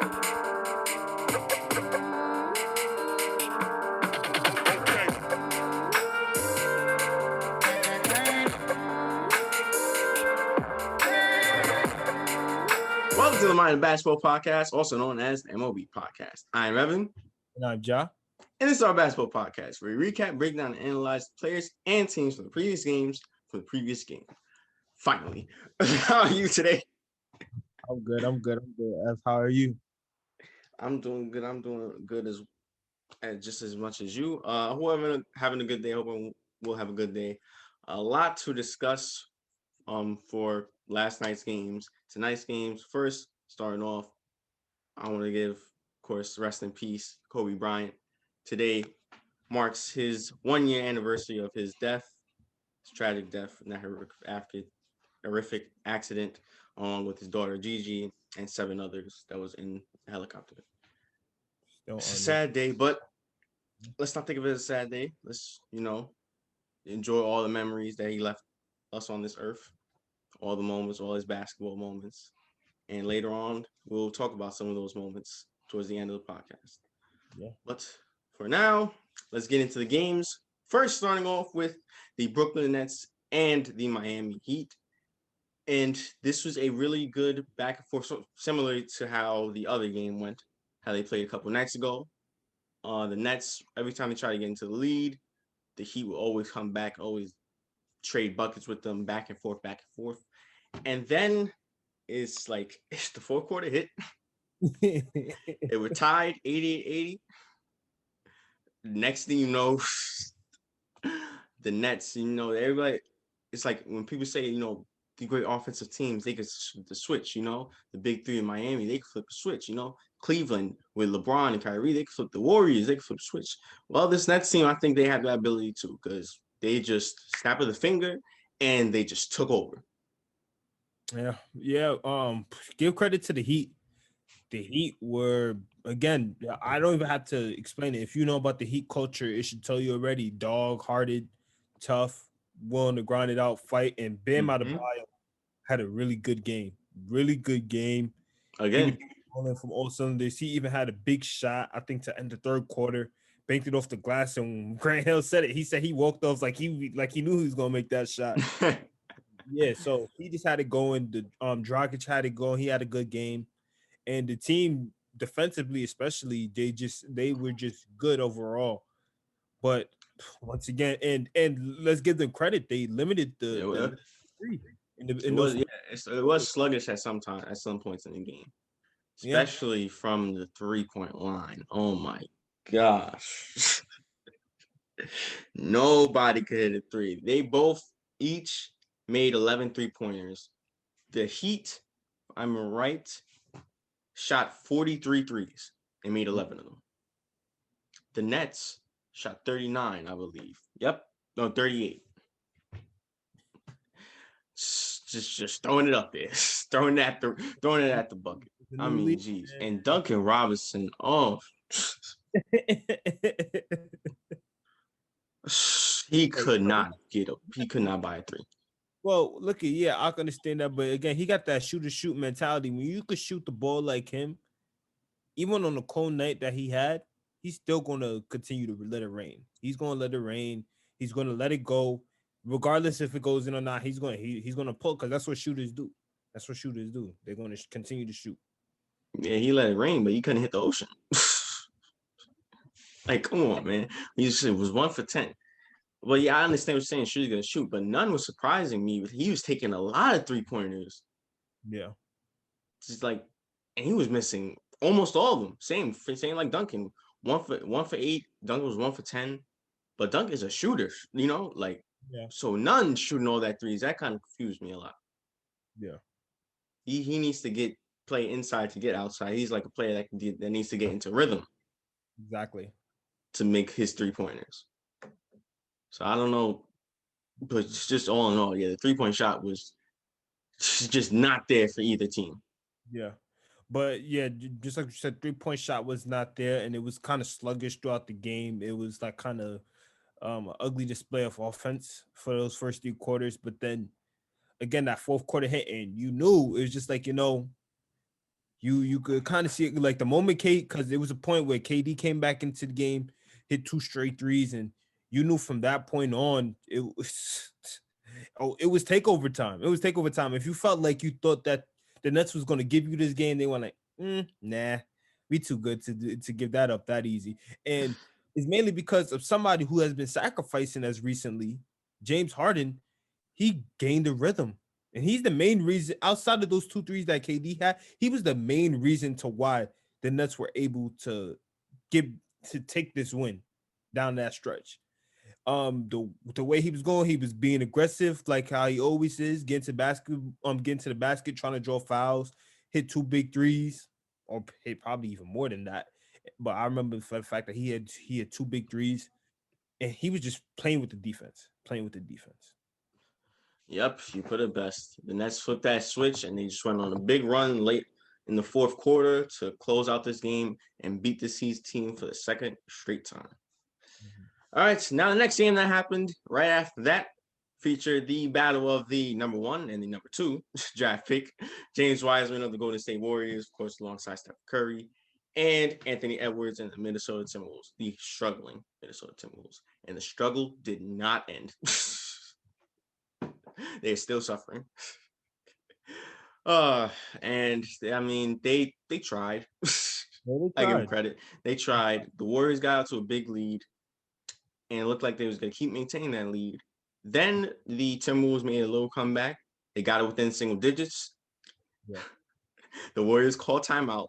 Welcome to the Mind of Basketball Podcast, also known as the M.O.B podcast. I'm Evan. And I'm Ja. And this is our basketball podcast where we recap, break down, and analyze players and teams from the previous games for the previous game. Finally. How are you today? I'm good. How are you? I'm doing good. I'm doing good as just as much as you. Whoever having a good day, hoping we'll have a good day. A lot to discuss for last night's games. Tonight's games. First, starting off, I want to give, of course, rest in peace, Kobe Bryant. Today marks his 1 year anniversary of his death, his tragic death in that horrific accident, along with his daughter Gigi and 7 others that was in the helicopter. It's a sad day, but let's not think of it as a sad day. Let's, enjoy all the memories that he left us on this earth, all the moments, all his basketball moments. And later on, we'll talk about some of those moments towards the end of the podcast. Yeah. But for now, let's get into the games. First, starting off with the Brooklyn Nets and the Miami Heat. And this was a really good back and forth, similar to how the other game went, how they played a couple nights ago. The Nets, every time they try to get into the lead, the Heat will always come back, always trade buckets with them, back and forth, back and forth. And then it's like, the fourth quarter hit. They were tied 88-80. Next thing you know, the Nets, everybody, it's like when people say, the great offensive teams, they could the switch, the big three in Miami, they could flip the switch, Cleveland with LeBron and Kyrie, they could flip the Warriors, they could flip the switch. Well, this Nets team, I think they have that ability too, because they just snap of the finger and they just took over. Yeah. Give credit to the Heat. The Heat were, again, I don't even have to explain it. If you know about the Heat culture, it should tell you already. Dog-hearted, tough, willing to grind it out, fight. And Bam Adebayo had a really good game. Again. From all cylinders. He even had a big shot, I think, to end the third quarter. Banked it off the glass, and Grant Hill said it. He said he walked off like he knew he was gonna make that shot. Yeah, so he just had it going. The Dragic had it going. He had a good game, and the team defensively, especially, they were just good overall. But once again, and let's give them credit. They limited the three. It was sluggish at some points in the game, especially from the 3-point line. Oh my gosh. Nobody could hit a three. They both each made 11 3-pointers. The Heat, I'm right, shot 43 threes and made 11 of them. The Nets shot 39, I believe. Yep. No, 38. Just throwing it up there. throwing it at the bucket. I mean, geez. And Duncan Robinson, he could not buy a three. Well, I can understand that, but again, he got that shoot mentality. When you could shoot the ball like him, even on the cold night that he had, he's still going to continue to let it rain. He's going to let it rain. He's going to let it go, regardless if it goes in or not. He's going to pull, because that's what shooters do. They're going to continue to shoot. Yeah, he let it rain, but he couldn't hit the ocean. Like, come on, man. He was 1 for 10. Well, yeah, I understand what you're saying. She's going to shoot, but none was surprising me. He was taking a lot of 3-pointers. Yeah. Just like, and he was missing almost all of them. Same like Duncan. 1 for 8. Duncan was 1 for 10. But Duncan is a shooter, So none shooting all that threes. That kind of confused me a lot. Yeah. He needs to play inside to get outside. He's like a player that needs to get into rhythm. Exactly. To make his 3-pointers. So I don't know, but just all in all, the 3-point shot was just not there for either team. Yeah. But just like you said, 3-point shot was not there, and it was kind of sluggish throughout the game. It was like kind of an ugly display of offense for those first 3 quarters. But then again, that fourth quarter hit, and you knew it was just like, You could kind of see it like the moment because there was a point where KD came back into the game, hit 2 straight threes, and you knew from that point on it was it was takeover time. It was takeover time. If you felt like you thought that the Nets was going to give you this game, they were like, nah, we too good to give that up that easy. And it's mainly because of somebody who has been sacrificing as recently, James Harden. He gained a rhythm. And he's the main reason, outside of those 2 threes that KD had, he was the main reason to why the Nets were able to take this win down that stretch. The way he was going, he was being aggressive, like how he always is, getting to the basket, trying to draw fouls, hit 2 big threes, or hit probably even more than that. But I remember for the fact that he had 2 big threes, and he was just playing with the defense, Yep, you put it best. The Nets flipped that switch and they just went on a big run late in the fourth quarter to close out this game and beat the C's team for the second straight time. All right, so now the next game that happened right after that featured the battle of the number 1 and the number 2 draft pick, James Wiseman of the Golden State Warriors, of course, alongside Steph Curry, and Anthony Edwards and the Minnesota Timberwolves, the struggling Minnesota Timberwolves. And the struggle did not end. They're still suffering. And I mean, they tried. I give them credit. They tried. The Warriors got out to a big lead, and it looked like they was gonna keep maintaining that lead. Then the Timberwolves made a little comeback. They got it within single digits. Yeah. The Warriors called timeout,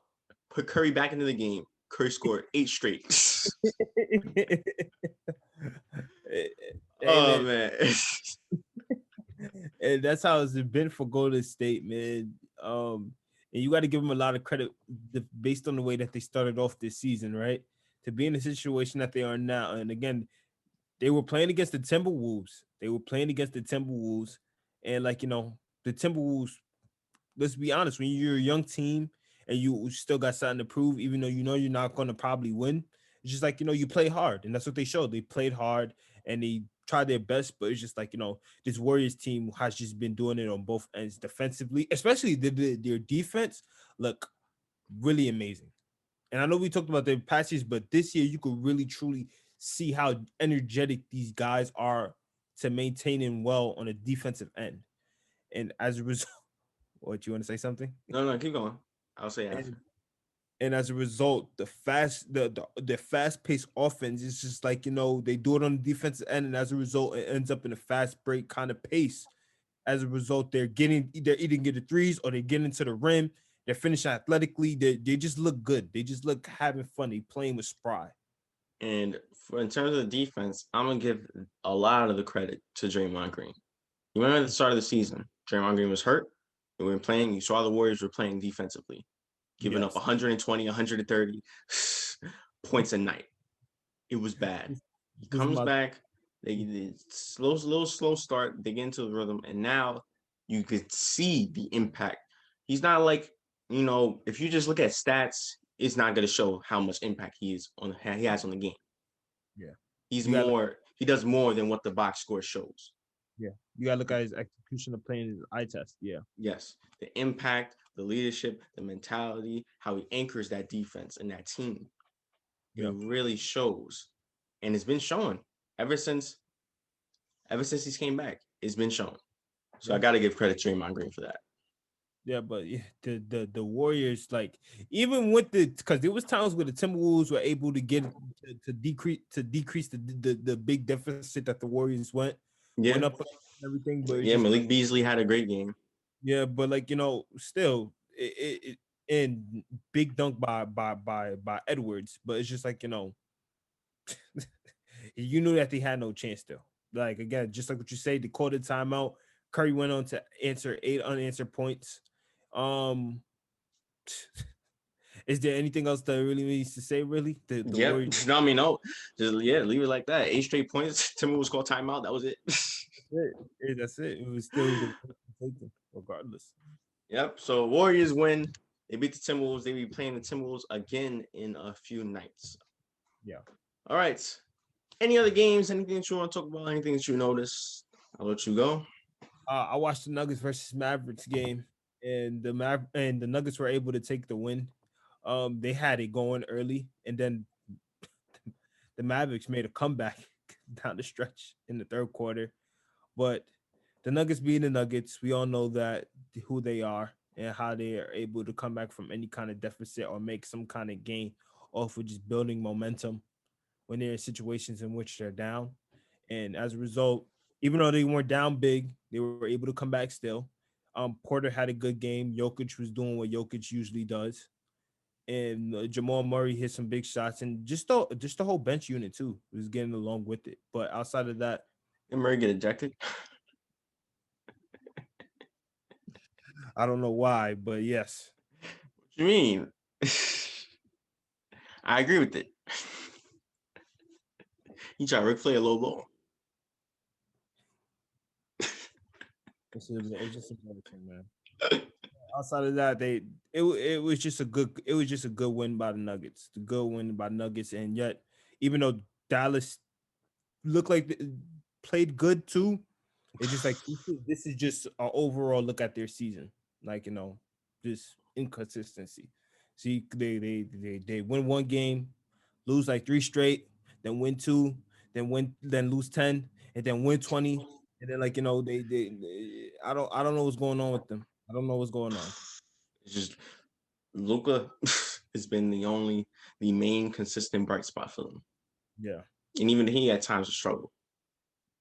put Curry back into the game. Curry scored 8 straight. Oh man. And that's how it's been for Golden State, man. And you got to give them a lot of credit based on the way that they started off this season, right? To be in the situation that they are now. And again, they were playing against the Timberwolves. And like, the Timberwolves, let's be honest, when you're a young team and you still got something to prove, even though you're not going to probably win, it's just like, you play hard. And that's what they showed. They played hard and they tried their best, but it's just like, this Warriors team has just been doing it on both ends defensively, especially their defense look really amazing. And I know we talked about their passes, but this year you could really truly see how energetic these guys are to maintaining well on a defensive end. And as a result, what, you want to say something? No, keep going. I'll say after. And as a result, the fast-paced offense is just like, they do it on the defensive end, and as a result, it ends up in a fast break kind of pace. As a result, they're either getting threes or they get into the rim. They're finishing athletically. They just look good. They just look having fun. They playing with spry. And in terms of the defense, I'm gonna give a lot of the credit to Draymond Green. You remember at the start of the season, Draymond Green was hurt. They weren't playing. You saw the Warriors were playing defensively, giving up 120, 130 points a night. It was bad. He comes back. They slow start. They get into the rhythm, and now you could see the impact. He's not like, if you just look at stats, it's not going to show how much impact he has on the game. Yeah, he does more than what the box score shows. Yeah, you gotta look at his execution of playing his eye test. Yeah. Yes, the impact, the leadership, the mentality, how he anchors that defense and that team. It really shows, and it's been showing ever since he's came back. It's been shown. So I got to give credit to Draymond Green for that. Yeah, but the Warriors, like, even with because there was times where the Timberwolves were able to get to decrease the big deficit that the Warriors went up and everything. But Malik Beasley had a great game. Yeah, but like, still it and big dunk by Edwards, but it's just like, you knew that they had no chance still. Like, again, just like what you say, they called a timeout. Curry went on to answer 8 unanswered points. Is there anything else that really needs to say? Really, the Warriors? No, I mean, no, just leave it like that. 8 straight points. Timberwolves called timeout. That was it. That's it. It was still the regardless. Yep. So Warriors win. They beat the Timberwolves. They be playing the Timberwolves again in a few nights. Yeah. All right. Any other games? Anything that you want to talk about? Anything that you noticed? I'll let you go. I watched the Nuggets versus Mavericks game, and the Nuggets were able to take the win. They had it going early, and then the Mavericks made a comeback down the stretch in the third quarter. But the Nuggets being the Nuggets, we all know that who they are and how they are able to come back from any kind of deficit or make some kind of gain off of just building momentum when they're in situations in which they're down. And as a result, even though they weren't down big, they were able to come back still. Porter had a good game. Jokic was doing what Jokic usually does, and Jamal Murray hit some big shots, and just the whole bench unit too was getting along with it. But outside of that, Did Murray get ejected? I don't know why, but yes, What you mean? I agree with it. He tried to Ric Flair a low blow. it's just another thing, man. Outside of that, it was just a good win by the Nuggets, the good win by Nuggets, and yet even though Dallas looked like they played good too, it's just like this is just an overall look at their season, like just inconsistency. See, they win one game, lose like three straight, then win two, then lose 10, and then win 20, and then they I don't know what's going on with them. I don't know what's going on. It's just Luka has been the main consistent bright spot for them, Yeah, and even he at times struggle.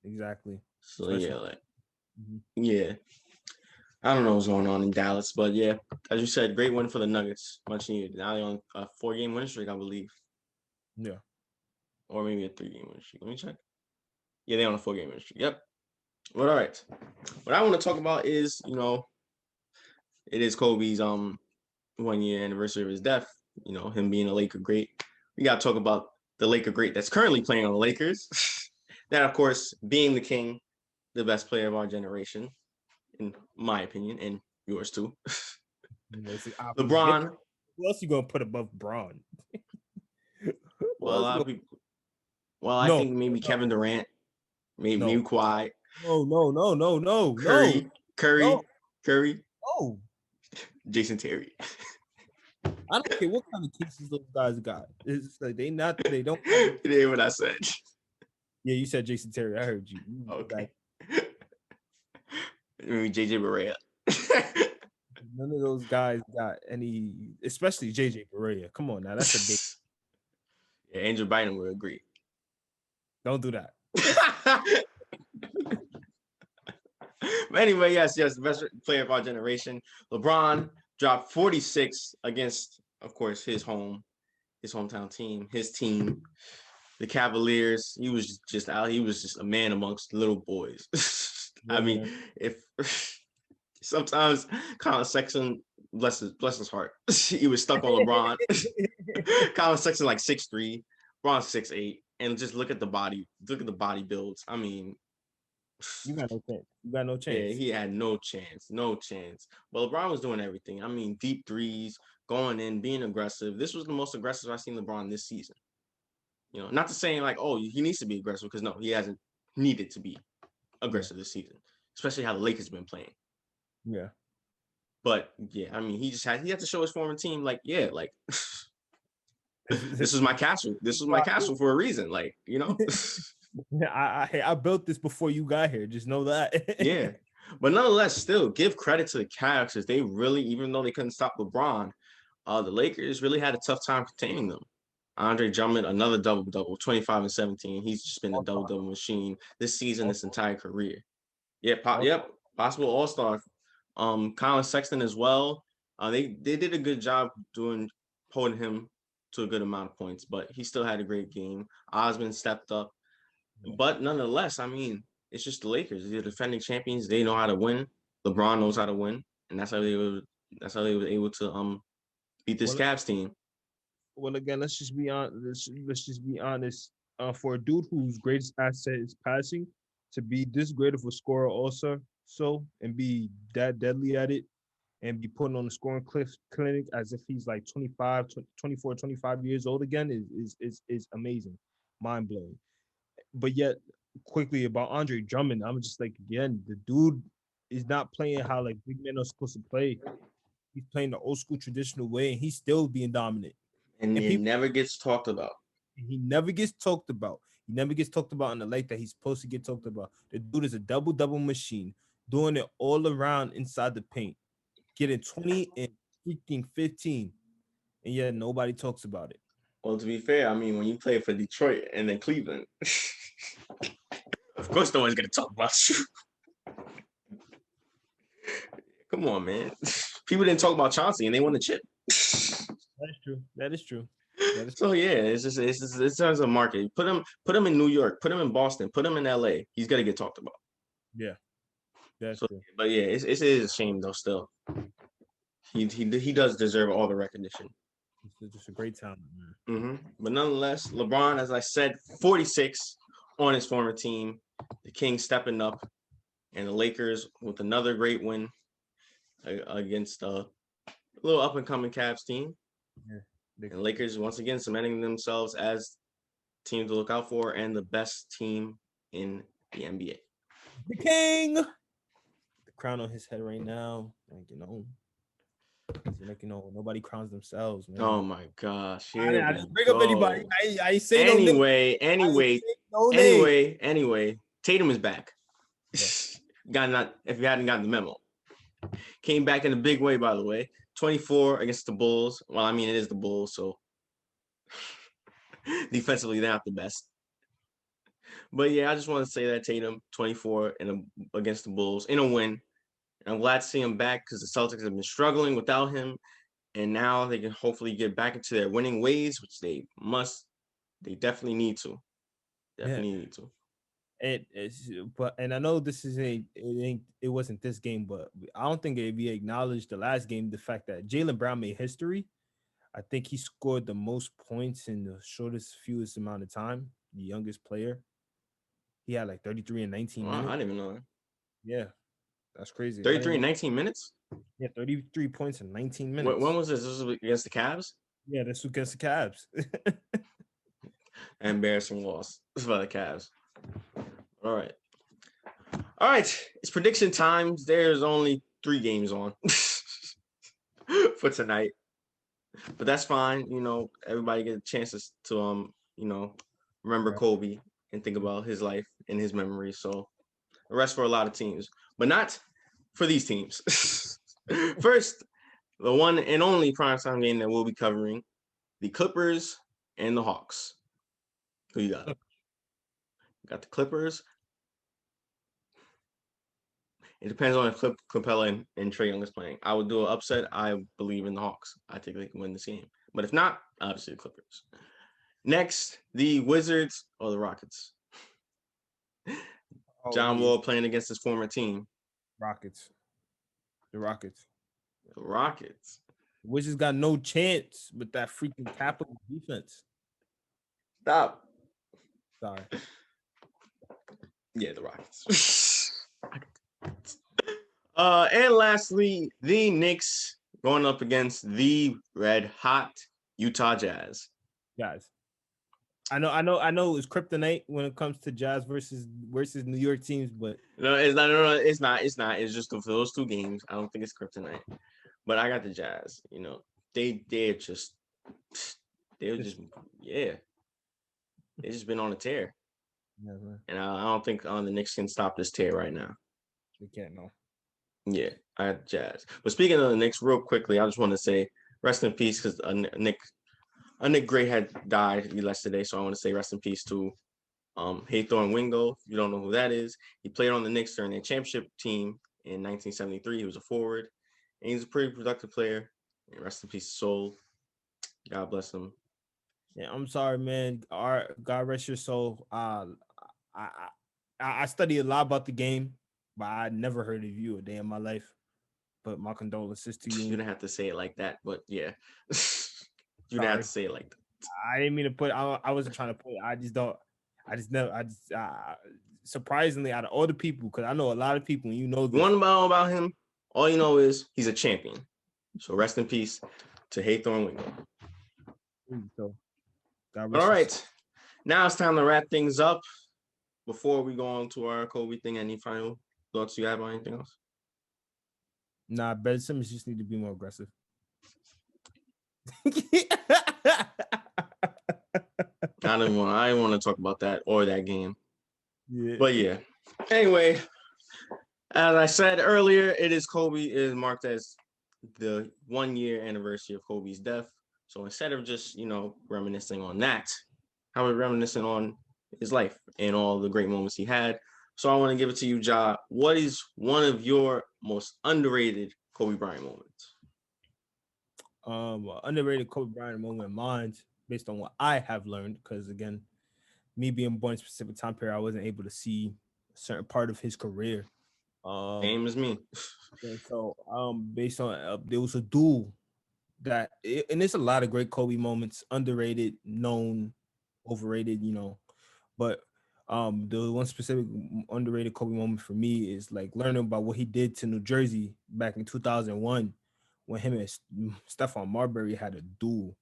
exactly. So Especially, yeah, I don't know what's going on in Dallas, but yeah, as you said, great win for the Nuggets, much needed. Now they're on a 4-game win streak, I believe, yeah. or maybe a 3-game win streak. Let me check. Yeah, they're on a 4-game win streak. Yep. But all right, what I want to talk about is it is Kobe's 1-year anniversary of his death. Him being a Laker great. We got to talk about the Laker great that's currently playing on the Lakers. That, of course, being the king, the best player of our generation, in my opinion, and yours too. It's the opposite. LeBron. Who else you gonna put above Braun? Well, a lot of people. Well, I No, think maybe Kevin Durant, maybe no, Kawhi, no, Curry, Curry, no, Curry, no. Jason Terry. I don't care what kind of cases those guys got. It's like they don't. You hear what I said? Yeah, you said Jason Terry. I heard you. Okay. Maybe JJ Barea. None of those guys got any, especially JJ Barea. Come on now, that's a big. Yeah, Andrew Bynum would agree. Don't do that. But anyway, yes, the best player of our generation. LeBron dropped 46 against, of course, his hometown team, his team, the Cavaliers. He was just out. He was just a man amongst little boys. I mean, if sometimes Colin Sexton, bless his heart, he was stuck on LeBron. Colin Sexton like 6'3", LeBron 6'8", and just look at the body builds. I mean, you got no chance. You got no chance. yeah, he had no chance. But LeBron was doing everything. I mean, deep threes, going in, being aggressive. This was the most aggressive I've seen LeBron this season. Not to say like, oh, he needs to be aggressive, because no, he hasn't needed to be aggressive this season, especially how the Lakers been playing. Yeah. But yeah, I mean, he had to show his former team, like, yeah, like this is my castle. This was my castle for a reason, like, I built this before you got here. Just know that. Yeah. But nonetheless, still give credit to the Cavs, because they really, even though they couldn't stop LeBron, the Lakers really had a tough time containing them. Andre Drummond, another double-double, 25 and 17. He's just been a double-double machine this season, this entire career. Yep, possible all-star. Colin Sexton as well. They did a good job holding him to a good amount of points, but he still had a great game. Osman stepped up. But nonetheless, I mean, it's just the Lakers. They're defending champions. They know how to win. LeBron knows how to win, and that's how they were able to beat this Cavs team. Well, again, let's just be honest. Let's just be honest. For a dude whose greatest asset is passing, to be this great of a scorer also, and be that deadly at it, and be putting on the scoring clinic as if he's like 25, 24, 25 years old again is amazing, mind blowing. But yet, quickly about Andre Drummond, I'm just like, again, the dude is not playing how like big men are supposed to play. He's playing the old school traditional way, and he's still being dominant. And And it people, never gets talked about. he never gets talked about. He never gets talked about in the light that he's supposed to get talked about. The dude is a double machine, doing it all around inside the paint, getting 20 and freaking 15, and yet nobody talks about it. Well, to be fair, I mean, when you play for Detroit and then Cleveland, of course, no one's gonna talk about you. Come on, man. People didn't talk about Chauncey, and they won the chip. That is true. That is true. That is So yeah, it's in terms of market. Put him in New York, put him in Boston, put him in LA. He's gonna get talked about. yeah. That's So, true. but yeah, it is a shame though. Still, he does deserve all the recognition. It's just a great talent, man. But nonetheless, LeBron, as I said, 46 on his former team. The Kings stepping up, and the Lakers with another great win against a little up and coming Cavs team. Yeah. And Lakers once again cementing themselves as team to look out for and the best team in the NBA. The king. The crown on his head right now. Nobody crowns themselves, man. Oh my gosh! I didn't bring up anybody. I say anyway, no name. anyway. Tatum is back. Yeah. If you hadn't gotten the memo, came back in a big way. By the way, 24 against the Bulls. Well, I mean it is the Bulls, so defensively they're not the best. But yeah, I just want to say that Tatum 24 against the Bulls in a win. And I'm glad to see him back because the Celtics have been struggling without him. And now they can hopefully get back into their winning ways, which they definitely need to. Need to. And I know this is it wasn't this game, but I don't think we acknowledged the last game, the fact that Jaylen Brown made history. I think he scored the most points in the fewest amount of time, the youngest player. He had like 33 and 19 minutes. I didn't even know that. Yeah, that's crazy. 33 and 19 minutes? Yeah, 33 points in 19 minutes. When was this? This was against the Cavs? Yeah, this was against the Cavs. Embarrassing loss for the Cavs. All right. It's prediction time. There's only 3 games on for tonight. But that's fine. Everybody get chances to remember Kobe and think about his life and his memories. So the rest for a lot of teams, but not for these teams. First, the one and only primetime game that we'll be covering, the Clippers and the Hawks. Who you got? Got the Clippers. It depends on if Capella and Trae Young is playing. I would do an upset. I believe in the Hawks. I think they can win this game. But if not, obviously the Clippers. Next, the Wizards or the Rockets. John Wall playing against his former team. Rockets. The Rockets. The Wizards got no chance with that freaking capital defense. Stop. Sorry. Yeah, the Rockets. And lastly, the Knicks going up against the red hot Utah Jazz. Guys, I know it's kryptonite when it comes to Jazz versus New York teams, but no, it's not. No, it's not. It's just for those 2 games. I don't think it's kryptonite, but I got the Jazz. They've just been on a tear. Yeah, man. And I don't think the Knicks can stop this tear right now. We can't know. Yeah, I had Jazz. But speaking of the Knicks, real quickly, I just want to say rest in peace because a Nick Gray had died yesterday. So I want to say rest in peace to Haythorne Wingo. If you don't know who that is, he played on the Knicks during their championship team in 1973. He was a forward, and he's a pretty productive player. And rest in peace, soul. God bless him. Yeah, I'm sorry, man. God rest your soul. I study a lot about the game, but I never heard of you a day in my life. But my condolences to you. You didn't have to say it like that, but yeah, you didn't have to say it like that. I didn't mean to put. I wasn't trying to put. I just don't. I just never. I just surprisingly out of all the people, because I know a lot of people. And this. One about him. All you know is he's a champion. So rest in peace to Haythorne Wingo. So, all right, now it's time to wrap things up. Before we go on to our Kobe thing, any final thoughts you have on anything else? Nah, Ben Simmons just need to be more aggressive. I don't want to talk about that or that game. Yeah. But yeah. Anyway, as I said earlier, it is marked as the 1 year anniversary of Kobe's death. So instead of just, reminiscing on that, how we're reminiscing on his life and all the great moments he had. So I want to give it to you, Ja. What is one of your most underrated Kobe Bryant moments? Underrated Kobe Bryant moment of mine, based on what I have learned, because again, me being born in a specific time period, I wasn't able to see a certain part of his career. Same as me. And so, based on there was a duel and there's a lot of great Kobe moments, underrated, known, overrated, but the one specific underrated Kobe moment for me is like learning about what he did to New Jersey back in 2001 when him and Stephon Marbury had a duel.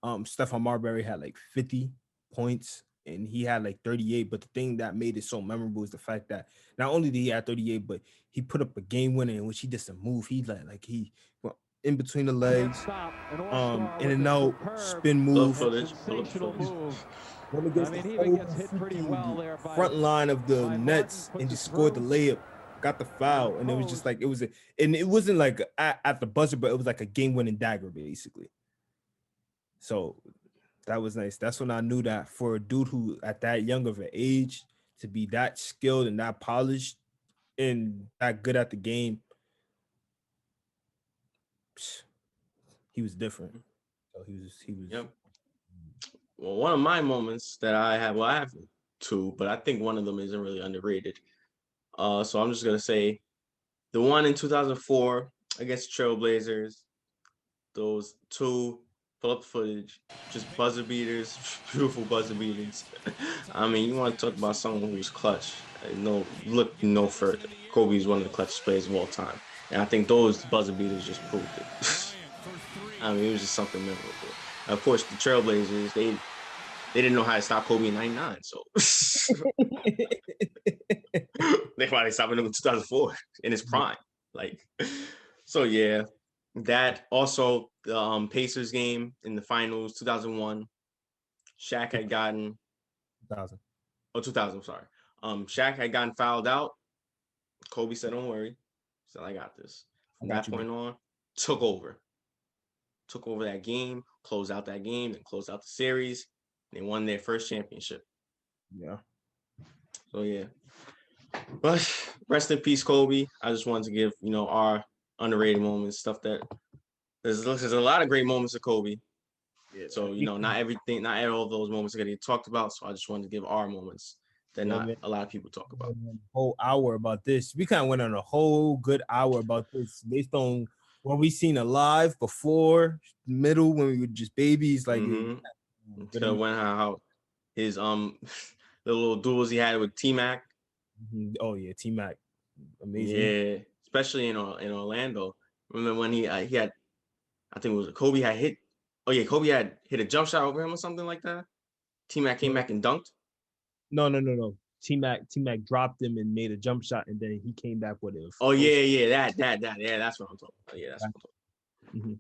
Stephon Marbury had like 50 points and he had like 38. But the thing that made it so memorable is the fact that not only did he have 38, but he put up a game winner in which he did some move. He he went in between the legs, in and out, spin move. Went against the whole freaking front line of the Nets and just scored the layup, got the foul, and it was just like and it wasn't like at the buzzer, but it was like a game-winning dagger, basically. So that was nice. That's when I knew that for a dude who at that young of an age to be that skilled and that polished and that good at the game, he was different. So he was. Yep. Well, one of my moments that I have two, but I think one of them isn't really underrated. So I'm just gonna say the one in 2004 against Trailblazers. Those two pull-up footage, just buzzer beaters, beautiful buzzer beaters. I mean, you want to talk about someone who's clutch? Look no further. Kobe is one of the clutchest players of all time, and I think those buzzer beaters just proved it. I mean, it was just something memorable. And of course, the Trailblazers, they didn't know how to stop Kobe in '99, so they finally stopped him in 2004 in his prime. So yeah, that also the Pacers game in the finals 2001. Shaq had gotten 2000. 2000. Sorry, Shaq had gotten fouled out. Kobe said, "Don't worry," said, "I got this." From that point on, took over that game, closed out that game, and closed out the series. They won their first championship. Yeah. So yeah. But rest in peace, Kobe. I just wanted to give, our underrated moments, stuff that there's a lot of great moments of Kobe. Yeah, so, not all of those moments are gonna get talked about. So I just wanted to give our moments that a lot of people talk about. Whole hour about this. We kind of went on a whole good hour about this based on what we seen alive before, middle, when we were just babies, like So when how his the little duels he had with T-Mac. Oh yeah, T-Mac, amazing. Yeah, especially in Orlando. Remember when he had, I think it was Kobe had hit. Oh yeah, Kobe had hit a jump shot over him or something like that. T-Mac came back and dunked. No. T-Mac dropped him and made a jump shot, and then he came back with it. Oh yeah, that. Yeah, that's what I'm talking about. Yeah, that's what I'm talking about. Mm-hmm.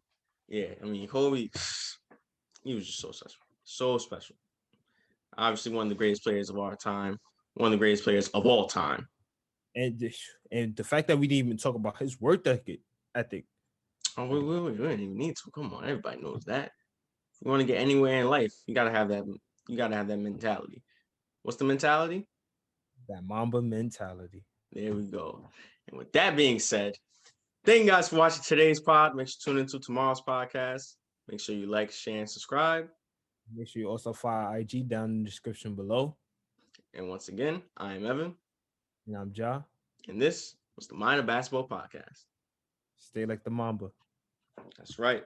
Yeah, I mean Kobe, he was just so special. Obviously, one of the greatest players of our time, one of the greatest players of all time. And the fact that we didn't even talk about his work ethic. Oh, we didn't even need to. Come on, everybody knows that. If you want to get anywhere in life, you gotta have that. You gotta have that mentality. What's the mentality? That Mamba mentality. There we go. And with that being said, thank you guys for watching today's pod. Make sure you tune into tomorrow's podcast. Make sure you like, share, and subscribe. Make sure you also follow IG down in the description below. And once again, I am Evan. And I'm Ja. And this was the Mind of Basketball Podcast. Stay like the Mamba. That's right.